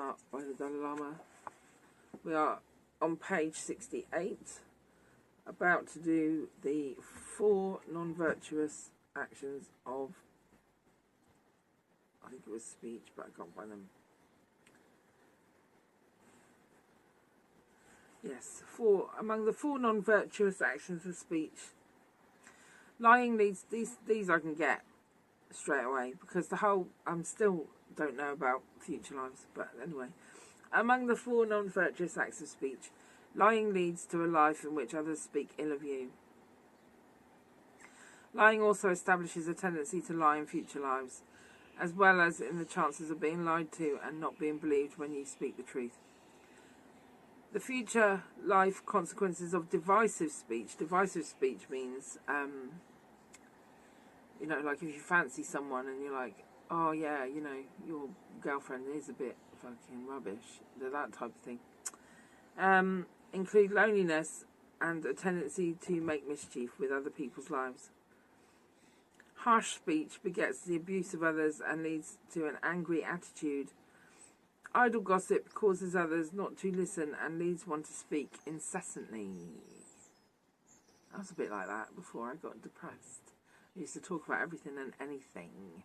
up by the Dalai Lama. We are on page 68, about to do the 4 non-virtuous actions of, I think it was speech, but I can't find them. Yes, among the 4 non-virtuous actions of speech, lying leads, these I can get straight away, because the whole, still don't know about future lives, but anyway. Among the 4 non-virtuous acts of speech, lying leads to a life in which others speak ill of you. Lying also establishes a tendency to lie in future lives, as well as in the chances of being lied to and not being believed when you speak the truth. The future life consequences of divisive speech. Divisive speech means, like if you fancy someone and you're like, oh yeah, your girlfriend is a bit fucking rubbish, that type of thing. Include loneliness and a tendency to make mischief with other people's lives. Harsh speech begets the abuse of others and leads to an angry attitude. Idle gossip causes others not to listen and leads one to speak incessantly. I was a bit like that before I got depressed. I used to talk about everything and anything.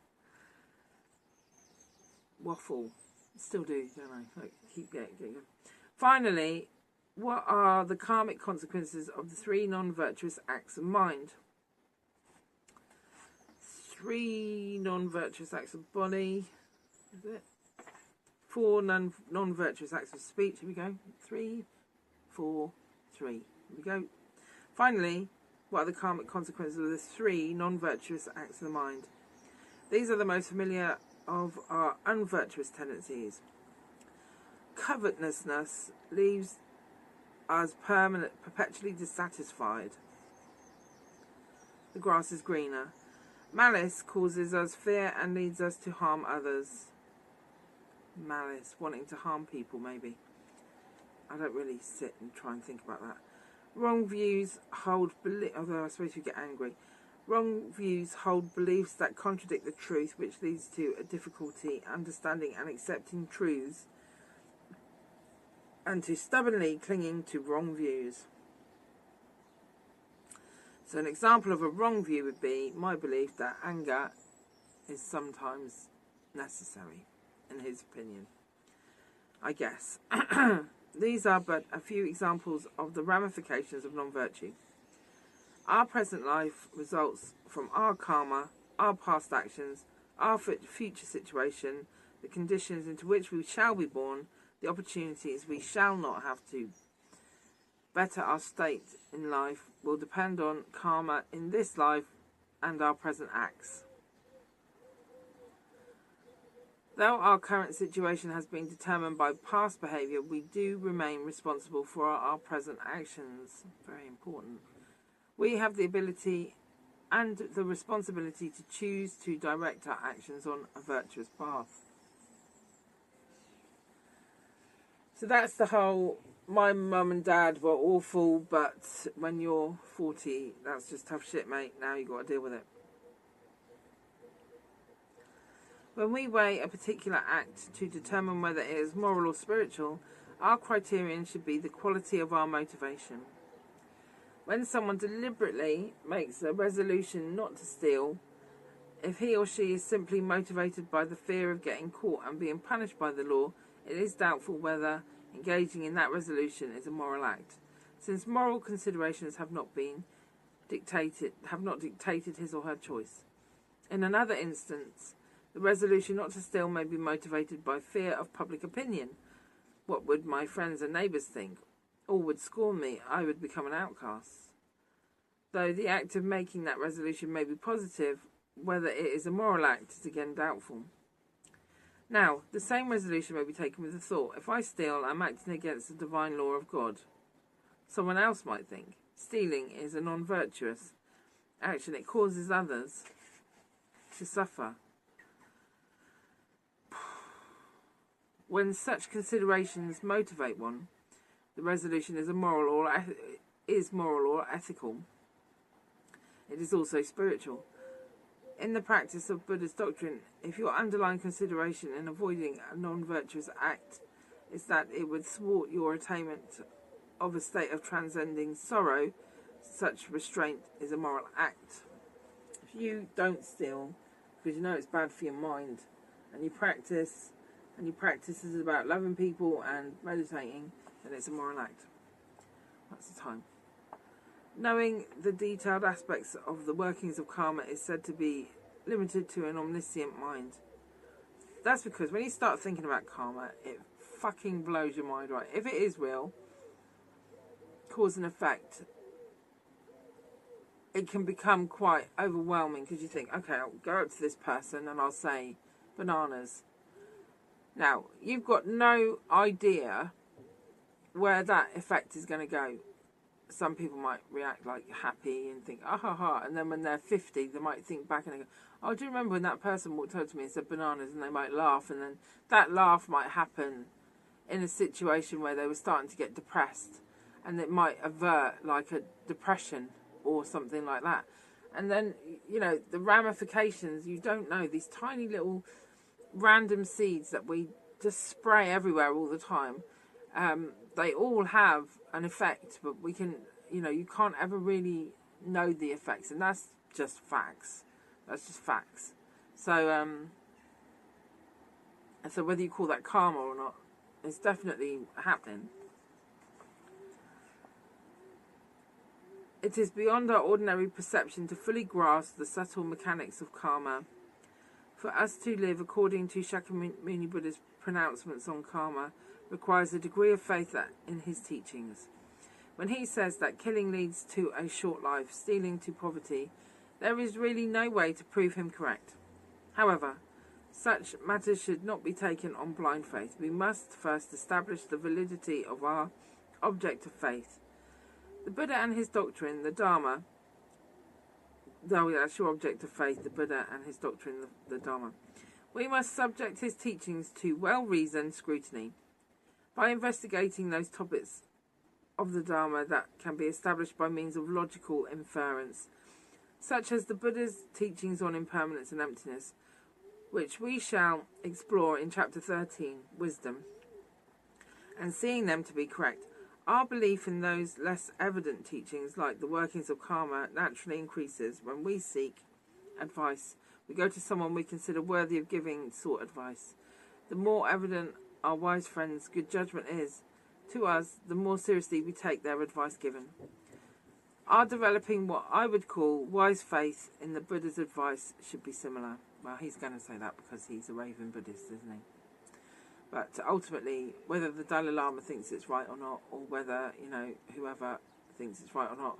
Waffle. Still do, don't I? Like, keep going. Finally, what are the karmic consequences of the 3 non-virtuous acts of mind? 3 non-virtuous acts of body. Is it? 4 non-virtuous acts of speech. Here we go. 3, 4, 3. Here we go. Finally, what are the karmic consequences of the 3 non-virtuous acts of the mind? These are the most familiar of our unvirtuous tendencies. Covetousness leaves us perpetually dissatisfied. The grass is greener. Malice causes us fear and leads us to harm others. Malice, wanting to harm people, maybe. I don't really sit and try and think about that. Wrong views hold although I suppose you get angry. Wrong views hold beliefs that contradict the truth, which leads to a difficulty understanding and accepting truths, and to stubbornly clinging to wrong views. So an example of a wrong view would be my belief that anger is sometimes necessary, in his opinion, I guess. These are but a few examples of the ramifications of non-virtue. Our present life results from our karma, our past actions, our future situation, the conditions into which we shall be born, the opportunities we shall not have to better our state in life will depend on karma in this life and our present acts. Though our current situation has been determined by past behaviour, we do remain responsible for our present actions. Very important. We have the ability and the responsibility to choose to direct our actions on a virtuous path. So that's the whole, my mum and dad were awful, but when you're 40, that's just tough shit, mate. Now you've got to deal with it. When we weigh a particular act to determine whether it is moral or spiritual, our criterion should be the quality of our motivation. When someone deliberately makes a resolution not to steal, if he or she is simply motivated by the fear of getting caught and being punished by the law, it is doubtful whether engaging in that resolution is a moral act, since moral considerations have not dictated his or her choice. In another instance, the resolution not to steal may be motivated by fear of public opinion. What would my friends and neighbours think? All would scorn me. I would become an outcast. Though the act of making that resolution may be positive, whether it is a moral act is again doubtful. Now, the same resolution may be taken with the thought, if I steal, I'm acting against the divine law of God. Someone else might think, stealing is a non-virtuous action. It causes others to suffer. When such considerations motivate one, the resolution is moral or ethical. It is also spiritual. In the practice of Buddha's doctrine, if your underlying consideration in avoiding a non-virtuous act is that it would thwart your attainment of a state of transcending sorrow. Such restraint is a moral act. If you don't steal because you know it's bad for your mind, and you practice is about loving people and meditating, then it's a moral act. That's the time. Knowing the detailed aspects of the workings of karma is said to be limited to an omniscient mind. That's because when you start thinking about karma, it fucking blows your mind, right? If it is real, cause and effect, it can become quite overwhelming, because you think, okay, I'll go up to this person and I'll say bananas. Now, you've got no idea where that effect is going to go. Some people might react like happy and think, ah ha ha, and then when they're 50, they might think back and they go, oh, do you remember when that person walked over to me and said bananas, and they might laugh, and then that laugh might happen in a situation where they were starting to get depressed, and it might avert like a depression or something like that. And then, you know, the ramifications, you don't know, these tiny little random seeds that we just spray everywhere all the time, they all have an effect, but we can, you know, you can't ever really know the effects, and that's just facts. That's just facts. So, so whether you call that karma or not, it's definitely happening. It is beyond our ordinary perception to fully grasp the subtle mechanics of karma. For us to live according to Shakyamuni Buddha's pronouncements on karma requires a degree of faith in his teachings. When he says that killing leads to a short life, stealing to poverty, there is really no way to prove him correct. However, such matters should not be taken on blind faith. We must first establish the validity of our object of faith. The Buddha and his doctrine, the Dharma, though that's your object of faith, the Buddha and his doctrine, the Dharma. We must subject his teachings to well-reasoned scrutiny. By investigating those topics of the Dharma that can be established by means of logical inference, such as the Buddha's teachings on impermanence and emptiness, which we shall explore in chapter 13, Wisdom, and seeing them to be correct, our belief in those less evident teachings, like the workings of karma, naturally increases when we seek advice. We go to someone we consider worthy of giving sought advice. The more evident our wise friends' good judgment is to us, the more seriously we take their advice given. Our developing what I would call wise faith in the Buddha's advice should be similar. Well, he's going to say that because he's a raving Buddhist, isn't he? But ultimately, whether the Dalai Lama thinks it's right or not, or whether, you know, whoever thinks it's right or not,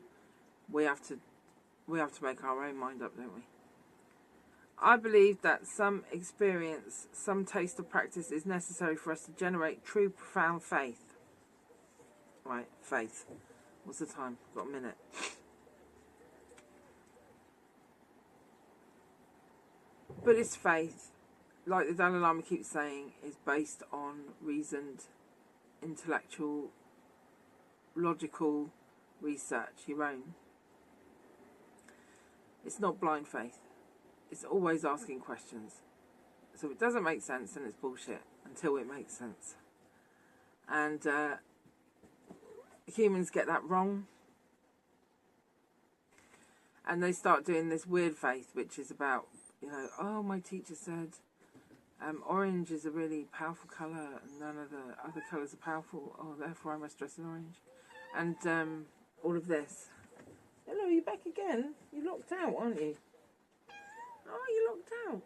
we have to make our own mind up, don't we? I believe that some experience, some taste of practice is necessary for us to generate true, profound faith. Right, faith. What's the time? Got a minute. Buddhist faith, like the Dalai Lama keeps saying, is based on reasoned, intellectual, logical research, your own. It's not blind faith. It's always asking questions. So if it doesn't make sense, then it's bullshit until it makes sense. And humans get that wrong. And they start doing this weird faith, which is about, you know, oh, my teacher said orange is a really powerful colour and none of the other colours are powerful. Oh, therefore I must dress in orange. And all of this. Hello, you back again? You're locked out, aren't you? Oh, you're locked out.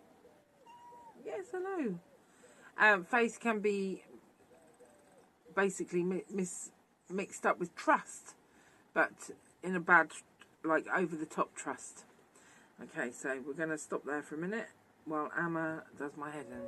Yes, hello. Faith can be basically mixed up with trust, but in a bad, like over-the-top trust. Okay, so we're going to stop there for a minute while Amma does my head in.